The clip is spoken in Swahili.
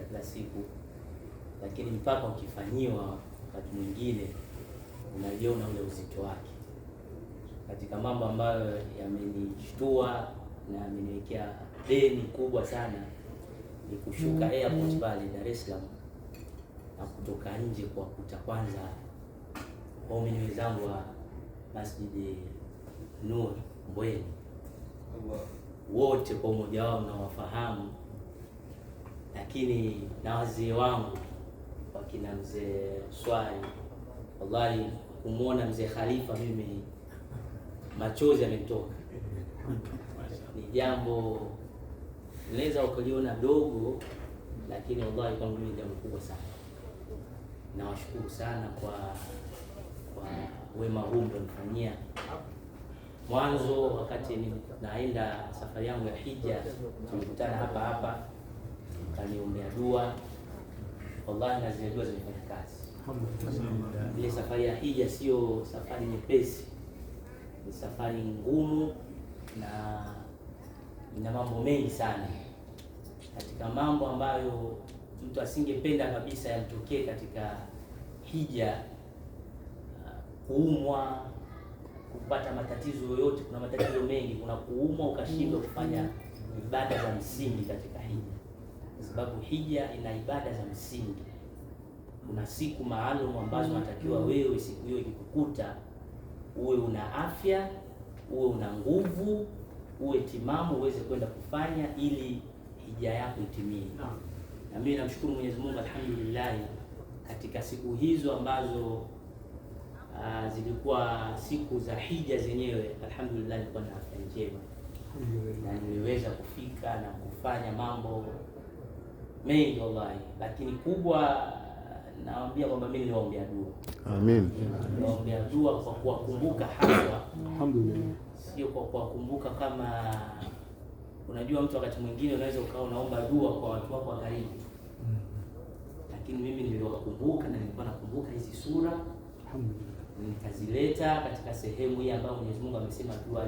kila siku, lakini mpaka ukifanyiwa wakati mwingine unaliona ule uzito wake. Katika mambo ambayo yamenishtua na ameniwekea deni kubwa sana ni kushuka airport pale Dar es Salaam na kutoka nje kwa kuta kwanza waumini wenzangu wa Masjid Nur Mbweni wote kwa umoja wao nawafahamu, lakini na wazee wangu wakina mzee Swali, wallahi kumwona mzee Khalifa mimi machozi yametoka. Ni jambo unaweza ukaliona dogo, lakini wallahi kwangu mimi ni jambo kubwa sana. Nawashukuru sana kwa wema huu mlionifanyia. Mwanzo wakati naenda safari yangu ya hija tulikutana hapa, kaniombea dua, wallahi na zile dua zimefanya kazi. Ile safari ya hija sio safari nyepesi, ni safari ngumu na ina mambo mengi sana. Katika mambo ambayo mtu asingependa kabisa yamtokee katika hija, kuumwa, kupata matatizo yoyote. Kuna matatizo mengi, kuna kuumwa ukashindwa kufanya ibada za msingi katika hija, kwa sababu hija ina ibada za msingi. Kuna siku maalum ambazo unatakiwa wewe siku hiyo ikikukuta uwe una afya, uwe una nguvu, uwe timamu uweze kwenda kufanya ili hija yako itimie. Na mimi namshukuru Mwenyezi Mungu alhamdulillah, katika siku hizo ambazo zilikuwa siku za hija zenyewe, alhamdulillah nilikuwa na afya njema na niliweza kufika na kufanya mambo mengi wallahi. Lakini kubwa nawaambia kwamba mimi niliwaombea dua. Amin. Niliwaombea dua kwa kuwakumbuka haswa, Alhamdulillah, sio kwa kuwakumbuka kama unajua mtu wakati mwingine unaweza ukawa unaomba dua kwa watu wako wa karibu, lakini mimi niliwakumbuka na nilikuwa nakumbuka hizi sura, nikazileta katika sehemu hii ambayo Mwenyezi Mungu amesema dua